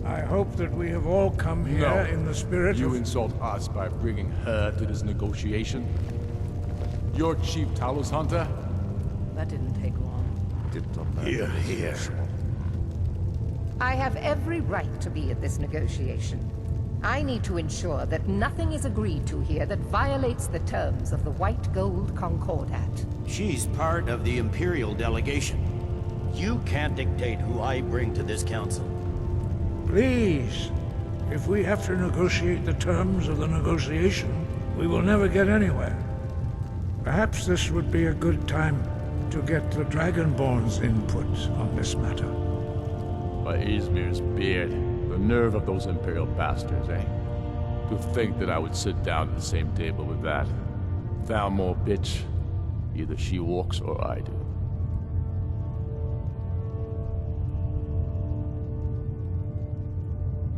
I hope that we have all come here in the spirit You of... insult us by bringing her to this negotiation? You're Chief Talos Hunter? That didn't take long. Here, here. I have every right to be at this negotiation. I need to ensure that nothing is agreed to here that violates the terms of the White Gold Concordat. She's part of the Imperial delegation. You can't dictate who I bring to this council. Please, if we have to negotiate the terms of the negotiation, we will never get anywhere. Perhaps this would be a good time to get the Dragonborn's input on this matter. By Izmir's beard, the nerve of those Imperial bastards, eh? To think that I would sit down at the same table with that. Thalmor bitch. Either she walks or I do.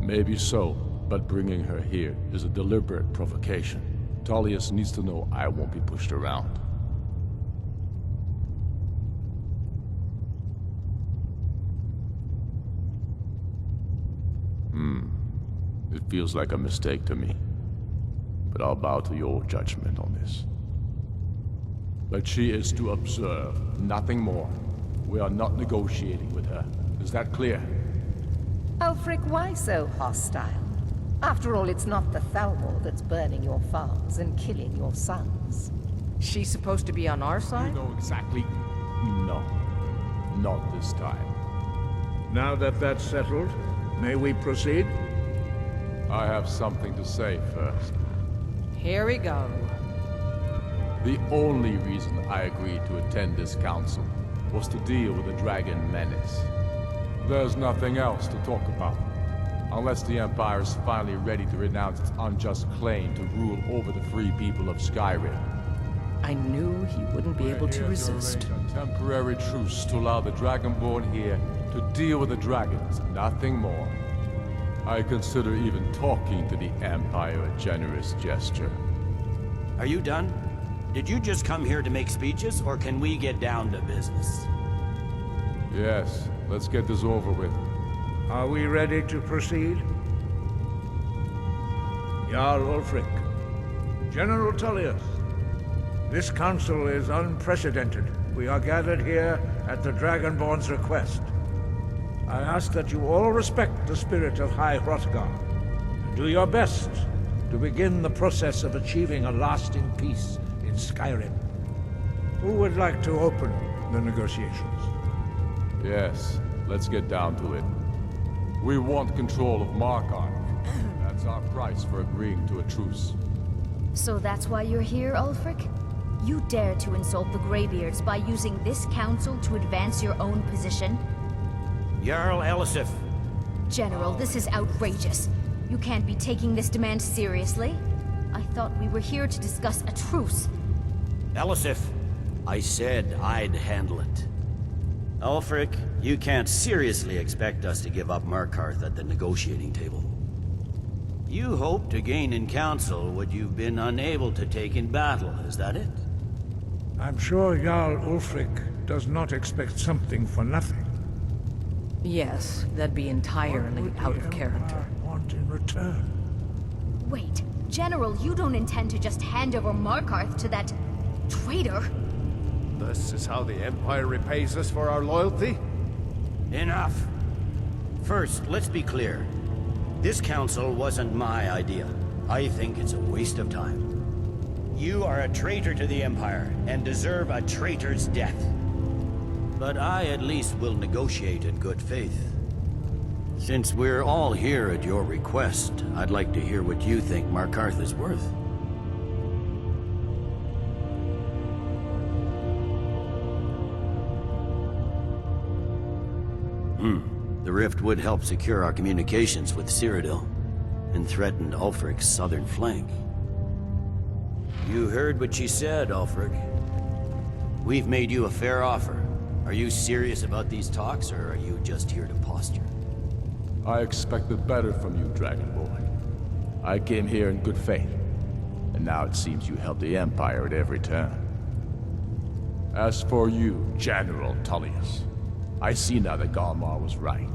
Maybe so, but bringing her here is a deliberate provocation. Tullius needs to know I won't be pushed around. It feels like a mistake to me. But I'll bow to your judgment on this. But she is to observe, nothing more. We are not negotiating with her. Is that clear? Ulfric, why so hostile? After all, it's not the Thalmor that's burning your farms and killing your sons. She's supposed to be on our You side? know exactly. No. Not this time. Now that that's settled, may we proceed? I have something to say first. Here we go. The only reason I agreed to attend this council was to deal with the dragon menace. There's nothing else to talk about. Unless the Empire is finally ready to renounce its unjust claim to rule over the free people of Skyrim. I knew he wouldn't be able to resist. A temporary truce to allow the Dragonborn here to deal with the dragons, nothing more. I consider even talking to the Empire a generous gesture. Are you done? Did you just come here to make speeches, or can we get down to business? Yes, let's get this over with. Are we ready to proceed? Jarl Ulfric, General Tullius, this council is unprecedented. We are gathered here at the Dragonborn's request. I ask that you all respect the spirit of High Hrothgar, and do your best to begin the process of achieving a lasting peace in Skyrim. Who would like to open the negotiations? Yes, let's get down to it. We want control of Markarth. That's our price for agreeing to a truce. So that's why you're here, Ulfric? You dare to insult the Greybeards by using this council to advance your own position? Jarl Elisif. General, this is outrageous. You can't be taking this demand seriously. I thought we were here to discuss a truce. Elisif, I said I'd handle it. Ulfric, you can't seriously expect us to give up Markarth at the negotiating table. You hoped to gain in council what you've been unable to take in battle, is that it? I'm sure Jarl Ulfric does not expect something for nothing. Yes, that'd be entirely What would out the of character. Empire want in return? Wait, General, you don't intend to just hand over Markarth to that traitor? This is how the Empire repays us for our loyalty? Enough. First, let's be clear. This council wasn't my idea. I think it's a waste of time. You are a traitor to the Empire, and deserve a traitor's death. But I at least will negotiate in good faith. Since we're all here at your request, I'd like to hear what you think Markarth is worth. The rift would help secure our communications with Cyrodiil, and threatened Ulfric's southern flank. You heard what she said, Ulfric. We've made you a fair offer. Are you serious about these talks, or are you just here to posture? I expected better from you, Dragonborn. I came here in good faith, and now it seems you help the Empire at every turn. As for you, General Tullius, I see now that Galmar was right.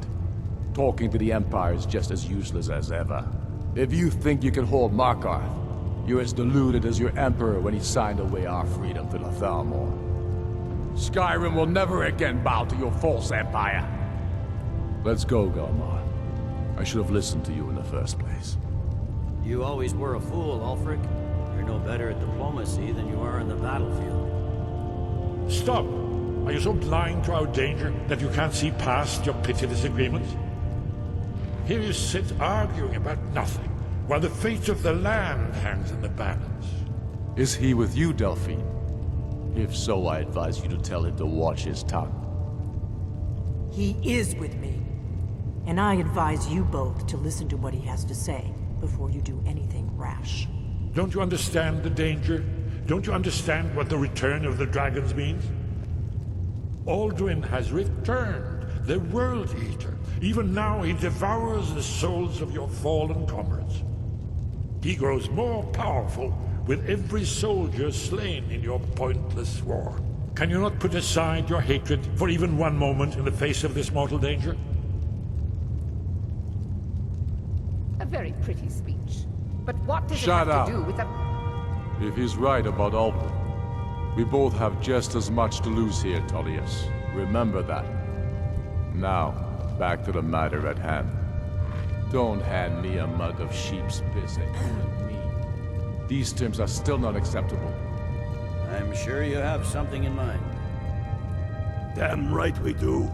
Talking to the Empire is just as useless as ever. If you think you can hold Markarth, you're as deluded as your Emperor when he signed away our freedom to the Thalmor. Skyrim will never again bow to your false empire. Let's go, Galmar. I should have listened to you in the first place. You always were a fool, Ulfric. You're no better at diplomacy than you are in the battlefield. Stop! Are you so blind to our danger that you can't see past your pitiless agreements? Here you sit arguing about nothing, while the fate of the land hangs in the balance. Is he with you, Delphine? If so, I advise you to tell him to watch his tongue. He is with me. And I advise you both to listen to what he has to say before you do anything rash. Don't you understand the danger? Don't you understand what the return of the dragons means? Aldrin has returned, the World Eater. Even now he devours the souls of your fallen comrades. He grows more powerful with every soldier slain in your pointless war. Can you not put aside your hatred for even one moment in the face of this mortal danger? A very pretty speech. But what does Shut it have up. to do with the... If he's right about Ulfric, we both have just as much to lose here, Tullius. Remember that. Now, back to the matter at hand. Don't hand me a mug of sheep's piss and call it me. These terms are still not acceptable. I'm sure you have something in mind. Damn right we do.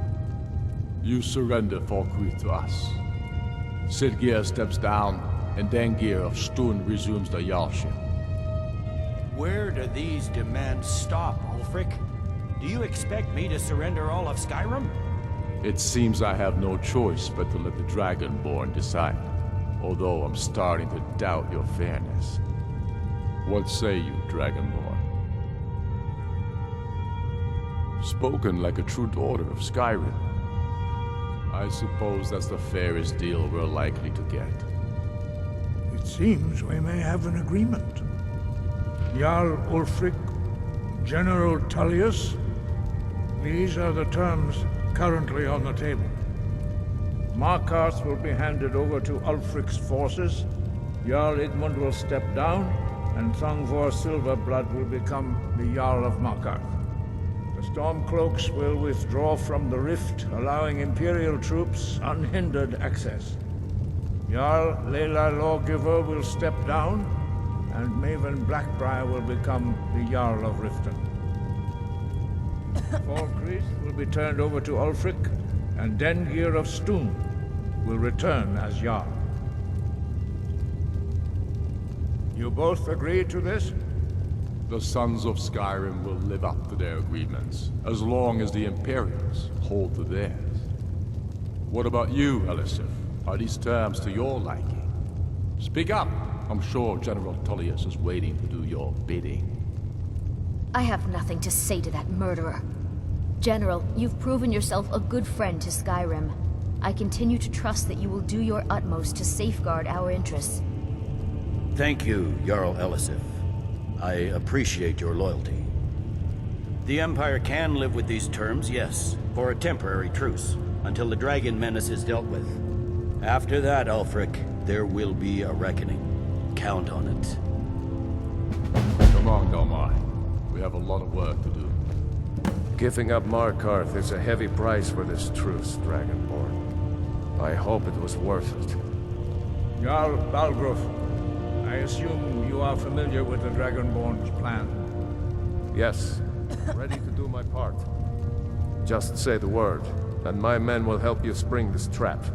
You surrender Falkreath to us. Siggeir steps down, and Dengir of Stun resumes the Jarlship. Where do these demands stop, Ulfric? Do you expect me to surrender all of Skyrim? It seems I have no choice but to let the Dragonborn decide. Although I'm starting to doubt your fairness. What say you, Dragonborn? Spoken like a true daughter of Skyrim. I suppose that's the fairest deal we're likely to get. It seems we may have an agreement. Jarl Ulfric, General Tullius, these are the terms currently on the table. Markarth will be handed over to Ulfric's forces, Jarl Idmund will step down, and Thongvor Silverblood will become the Jarl of Markarth. The Stormcloaks will withdraw from the rift, allowing Imperial troops unhindered access. Jarl Leila Lawgiver will step down, and Maven Blackbriar will become the Jarl of Riften. Falkreath will be turned over to Ulfric, and Dengir of Stun will return as Jarl. You both agree to this? The Sons of Skyrim will live up to their agreements, as long as the Imperials hold to theirs. What about you, Elisif? Are these terms to your liking? Speak up! I'm sure General Tullius is waiting to do your bidding. I have nothing to say to that murderer. General, you've proven yourself a good friend to Skyrim. I continue to trust that you will do your utmost to safeguard our interests. Thank you, Jarl Elisif. I appreciate your loyalty. The Empire can live with these terms, yes, for a temporary truce, until the dragon menace is dealt with. After that, Ulfric, there will be a reckoning. Count on it. Come on, Galmar. We have a lot of work to do. Giving up Markarth is a heavy price for this truce, Dragonborn. I hope it was worth it. Jarl Balgruuf, I assume you are familiar with the Dragonborn's plan. Yes, ready to do my part. Just say the word, and my men will help you spring this trap.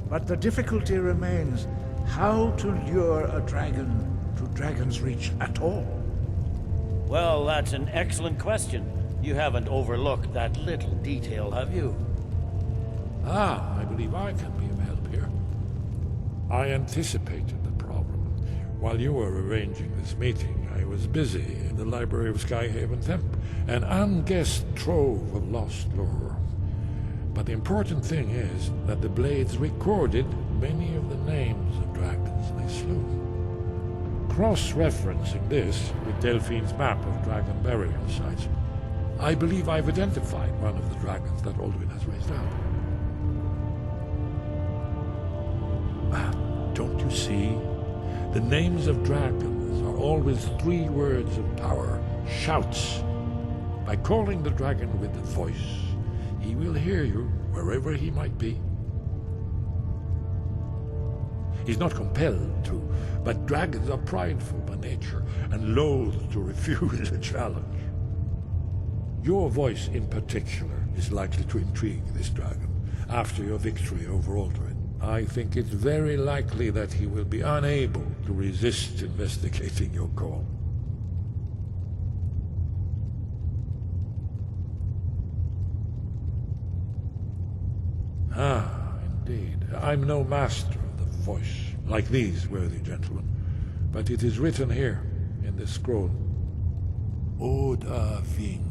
But the difficulty remains how to lure a dragon to Dragon's Reach at all. Well, that's an excellent question. You haven't overlooked that little detail, have you? I believe I can be of help here. I anticipated the problem. While you were arranging this meeting, I was busy in the library of Skyhaven Temp, an unguessed trove of lost lore. But the important thing is that the Blades recorded many of the names of dragons they slew. Cross-referencing this with Delphine's map of dragon burial sites, I believe I've identified one of the dragons that Alduin has raised up. Don't you see? The names of dragons are always 3 words of power, shouts. By calling the dragon with the voice, he will hear you wherever he might be. He's not compelled to, but dragons are prideful by nature and loath to refuse a challenge. Your voice in particular is likely to intrigue this dragon after your victory over Alduin. I think it's very likely that he will be unable to resist investigating your call. Ah, indeed. I'm no master of the voice, like these worthy gentlemen, but it is written here, in this scroll. Oda Ving,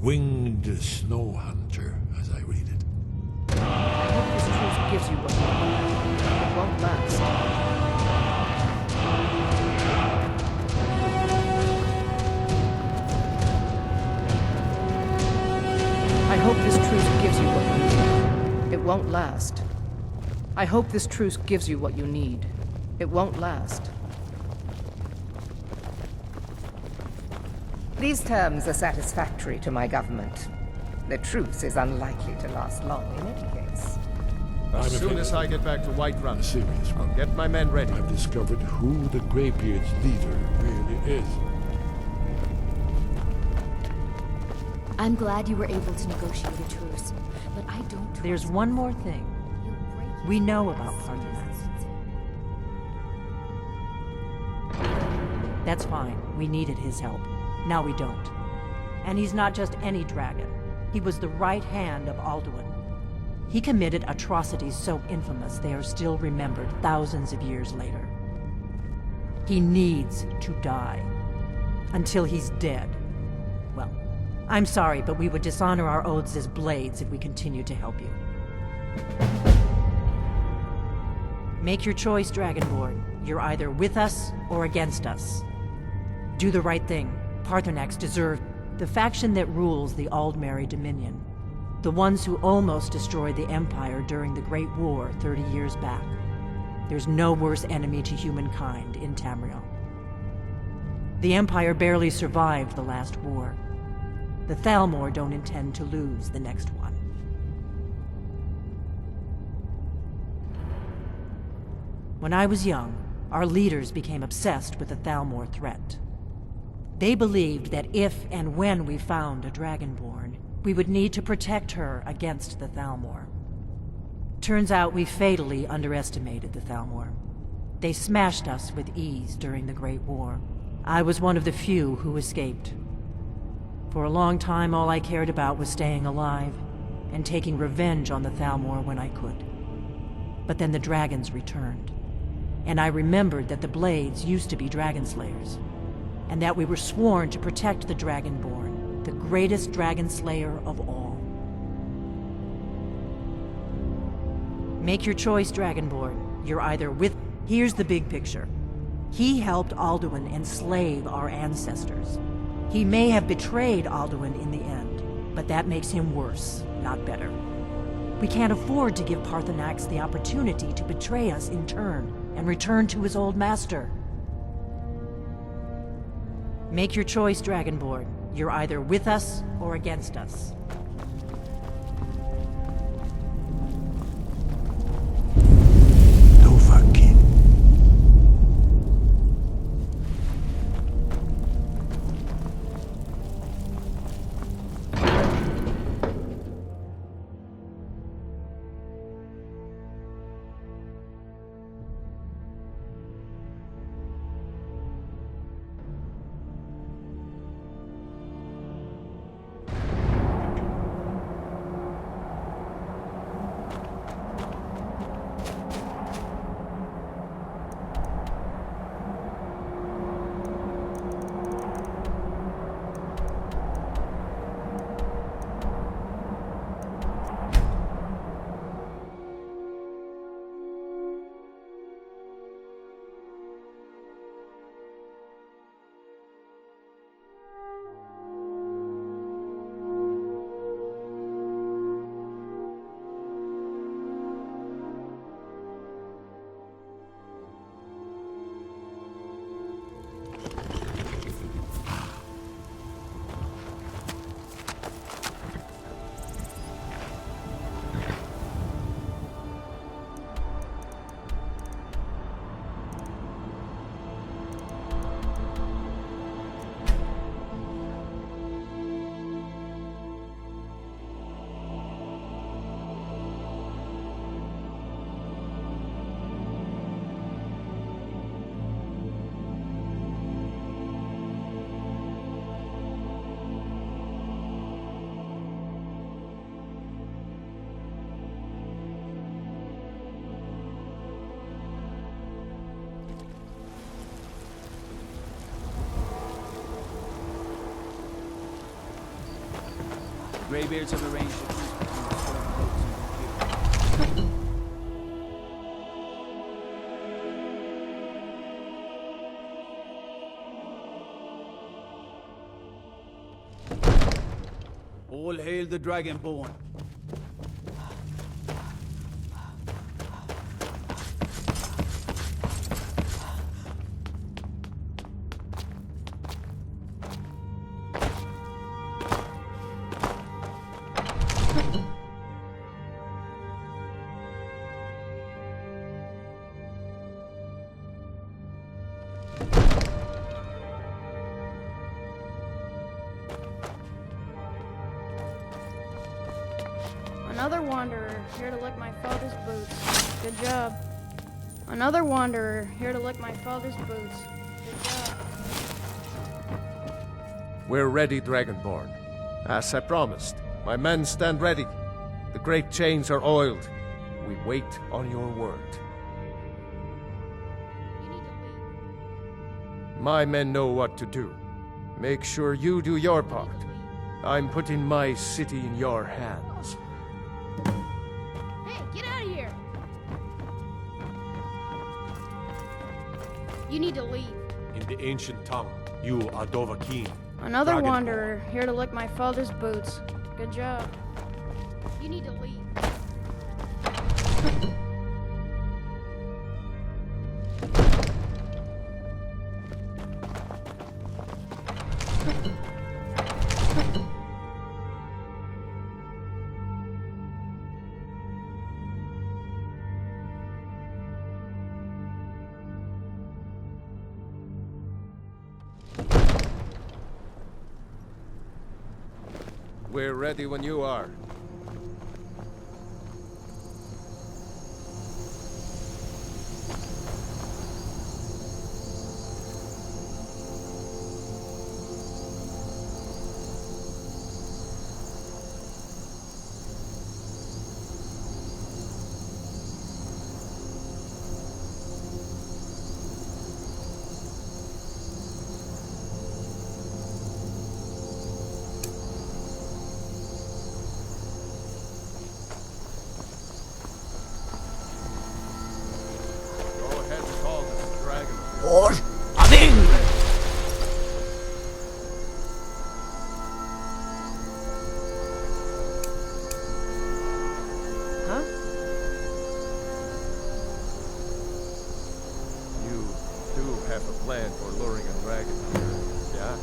winged snow hunter, as I read it. I hope this truth gives you what you want. It won't last. I hope this truth gives you what you need. It won't last. I hope this truce gives you what you need. It won't last. These terms are satisfactory to my government. The truce is unlikely to last long in any case. As soon as I get back to Whiterun, Serious I'll get my men ready. I've discovered who the Greybeard's leader really is. I'm glad you were able to negotiate a truce, but I don't trust There's one more thing. He'll break his We know promise. about Parthenax. That's fine. We needed his help. Now we don't. And he's not just any dragon. He was the right hand of Alduin. He committed atrocities so infamous they are still remembered thousands of years later. He needs to die. Until he's dead. Well, I'm sorry, but we would dishonor our oaths as blades if we continued to help you. Make your choice, Dragonborn. You're either with us or against us. Do the right thing. Parthenax deserved the faction that rules the Aldmeri Dominion. The ones who almost destroyed the Empire during the Great War 30 years back. There's no worse enemy to humankind in Tamriel. The Empire barely survived the last war. The Thalmor don't intend to lose the next one. When I was young, our leaders became obsessed with the Thalmor threat. They believed that if and when we found a Dragonborn, we would need to protect her against the Thalmor. Turns out we fatally underestimated the Thalmor. They smashed us with ease during the Great War. I was one of the few who escaped. For a long time, all I cared about was staying alive and taking revenge on the Thalmor when I could. But then the dragons returned, and I remembered that the Blades used to be dragon slayers, and that we were sworn to protect the Dragonborn, the greatest dragon slayer of all. Make your choice, Dragonborn. You're either with... Here's the big picture. He helped Alduin enslave our ancestors. He may have betrayed Alduin in the end, but that makes him worse, not better. We can't afford to give Parthenax the opportunity to betray us in turn and return to his old master. Make your choice, Dragonborn. You're either with us or against us. Dovahkiin. Greybeards have arranged a truce between the storm boats and Vampire. All hail the Dragonborn. Another wanderer, here to lick my father's boots. Good job. Another wanderer, here to lick my father's boots. Good job. We're ready, Dragonborn. As I promised, my men stand ready. The great chains are oiled. We wait on your word. You need to leave. My men know what to do. Make sure you do your part. I'm putting my city in your hands. Hey, get out of here! You need to leave. In the ancient tongue, you are Dovahkiin. Another Dragonborn. wanderer, here to lick my father's boots. Good job. You need to leave. We're ready when you are. Huh? You do have a plan for luring a dragon here, yeah?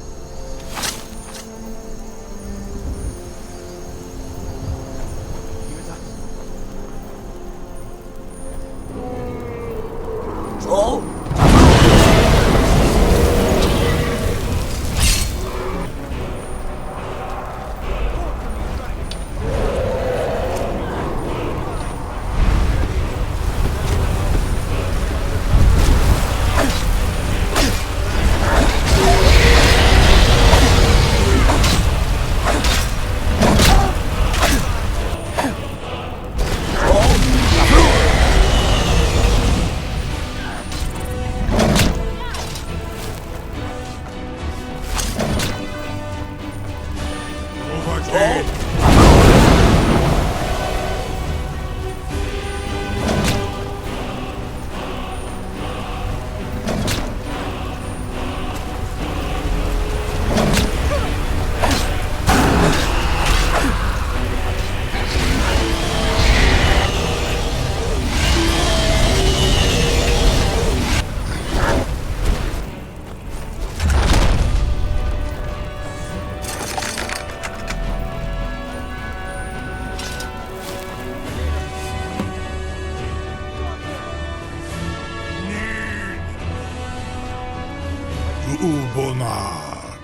Ulbonar,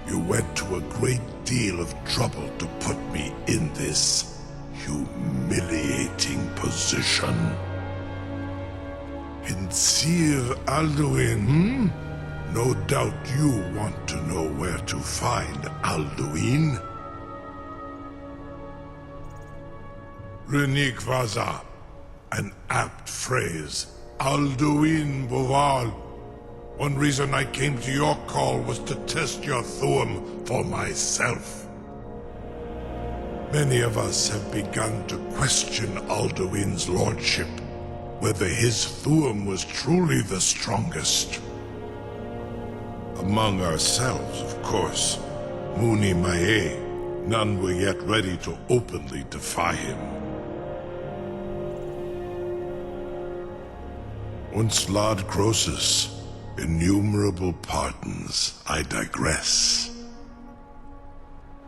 you went to a great deal of trouble to put me in this humiliating position. In Sir Alduin, No doubt you want to know where to find Alduin. Renikvaza, an apt phrase. Alduin Boval. One reason I came to your call was to test your Thuum for myself. Many of us have begun to question Alduin's lordship, whether his Thuum was truly the strongest. Among ourselves, of course, Muni Mae, none were yet ready to openly defy him. Once Lord Croesus, innumerable pardons, I digress.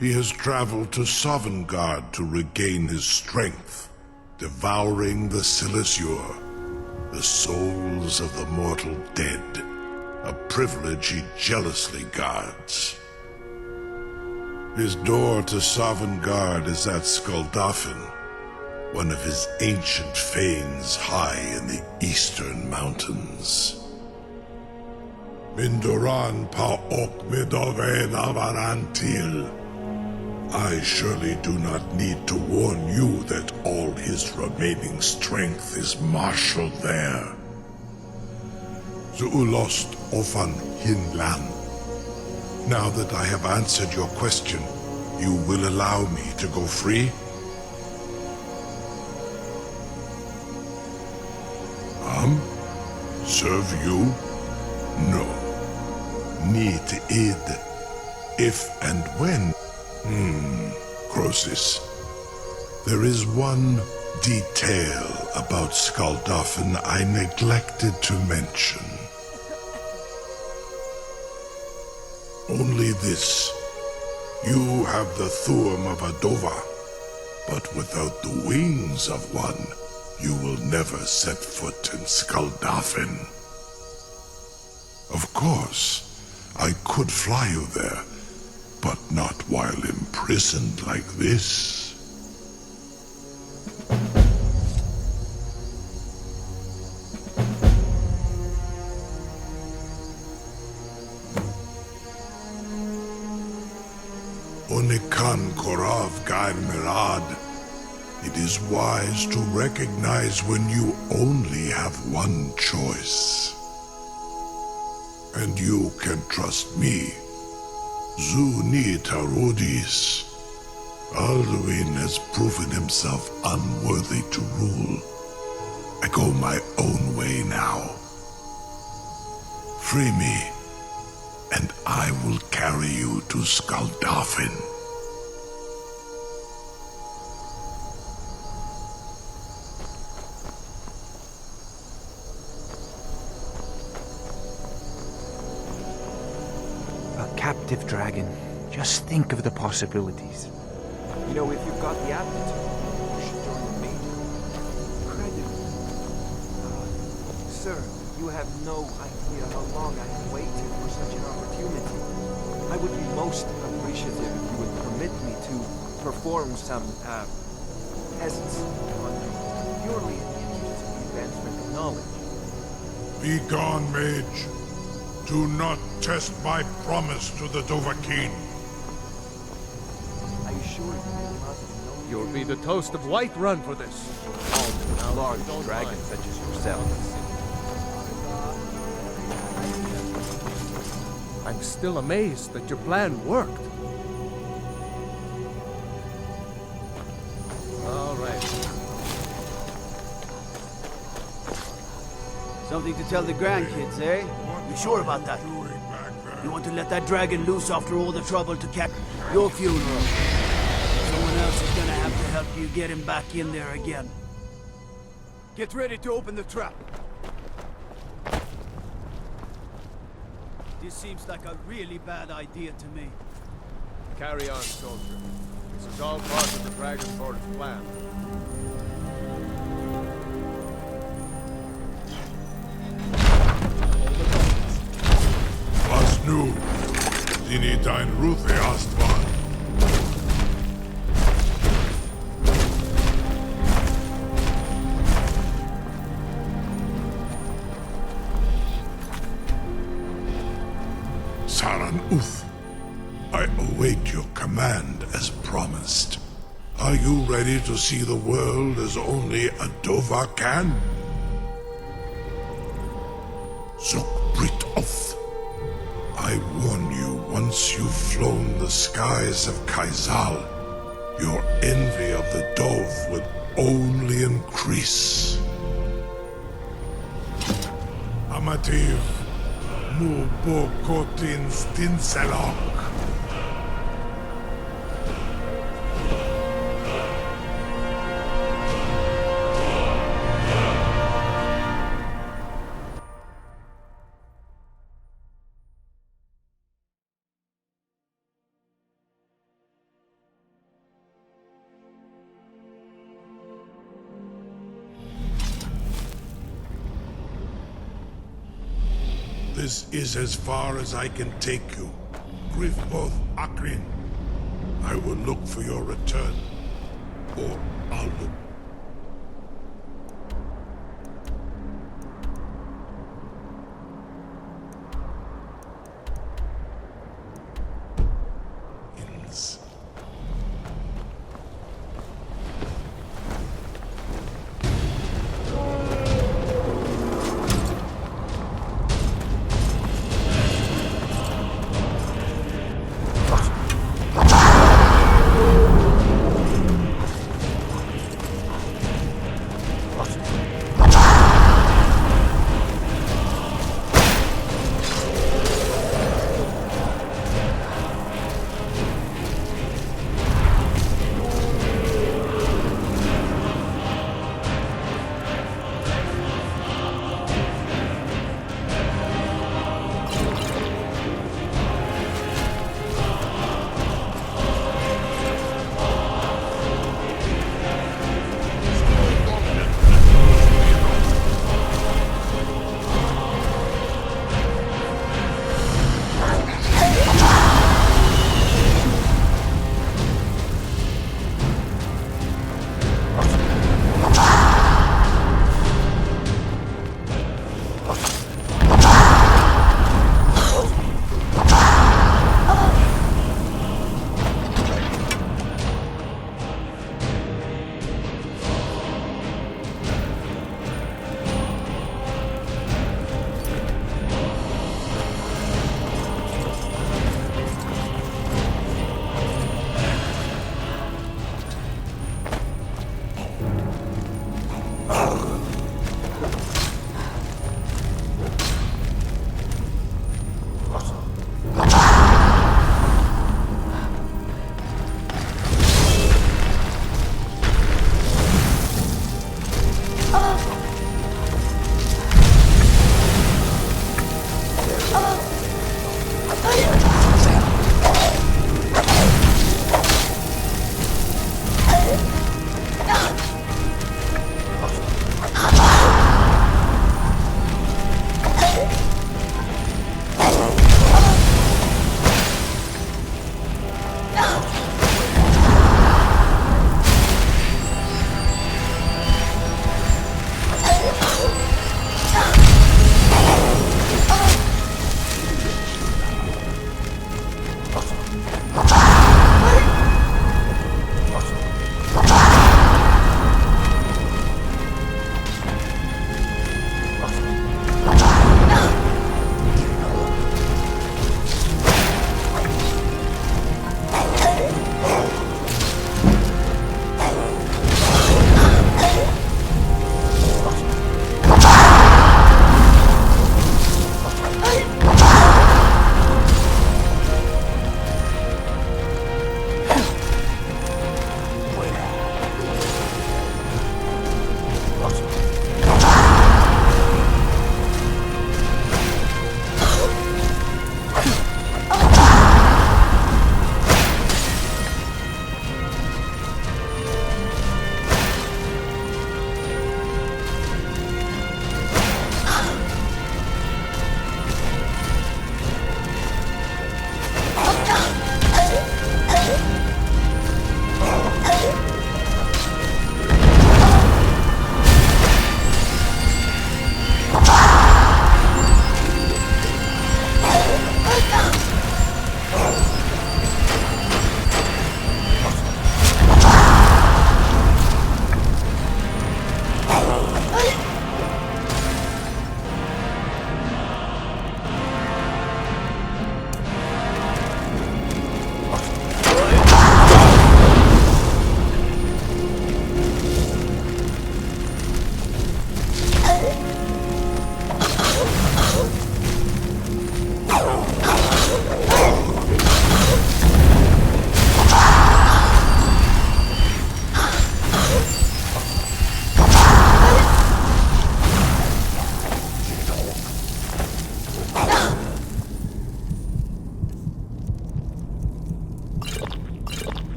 He has traveled to Sovngarde to regain his strength, devouring the Silesure, the souls of the mortal dead, a privilege he jealously guards. His door to Sovngarde is at Skuldafn, one of his ancient fanes high in the eastern mountains. Mindoran pa ok midoven avarantil. I surely do not need to warn you that all his remaining strength is marshaled there. Zuulost ofan hinlan. Now that I have answered your question, you will allow me to go free? Serve you? No. Need id. If and when. Croesus. There is one detail about Skuldafn I neglected to mention. Only this. You have the Thuum of a Dova, but without the wings of one, you will never set foot in Skuldafn. Of course, I could fly you there, but not while imprisoned like this. Onikan Korav Gair Mirad. It is wise to recognize when you only have one choice. And you can trust me. Zuni Tarodis. Alduin has proven himself unworthy to rule. I go my own way now. Free me, and I will carry you to Skuldafn. Captive dragon. Just think of the possibilities. You know, if you've got the aptitude, you should join the Major. Incredible. Sir, you have no idea how long I have waited for such an opportunity. I would be most appreciative if you would permit me to perform some, tests on you, purely in the interest of the advancement of knowledge. Be gone, mage. Do not test my promise to the Dovahkiin. I assure you, You'll be the toast of Whiterun for this. a large dragon such as yourself. I'm still amazed that your plan worked. All right. Something to tell the grandkids, eh? You sure about that? You want to let that dragon loose after all the trouble to catch your funeral? Someone else is gonna have to help you get him back in there again. Get ready to open the trap. This seems like a really bad idea to me. Carry on, soldier. This is all part of the Dragonborn's plan. Was nu? Dini dein Ruth erst war. Saran Uth, I await your command as promised. Are you ready to see the world as only a Dova can? Zukbrit Oth. I warn you, once you've flown the skies of Kaizal, Your envy of the dove will only increase. Amativ, Mubo Kotin Stinselok. This is as far as I can take you. Griffboth Akrin. I will look for your return. Or I'll look. Ins.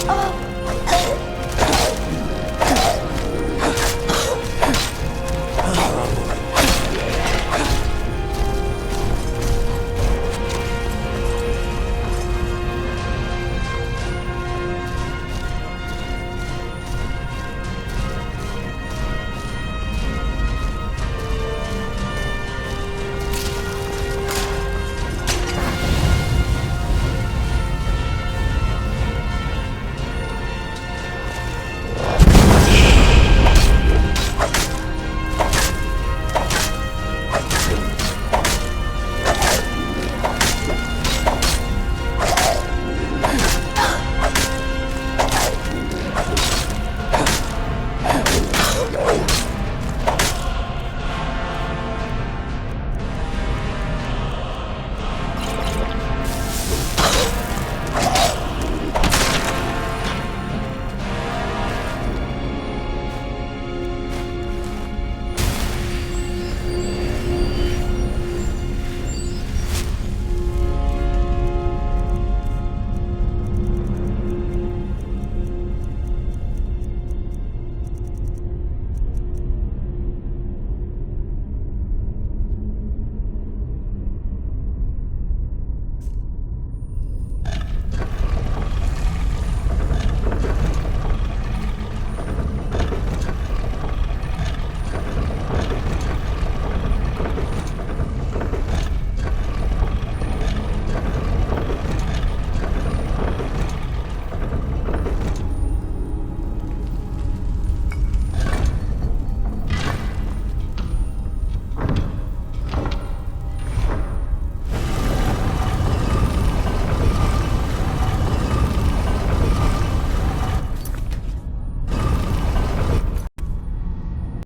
Oh!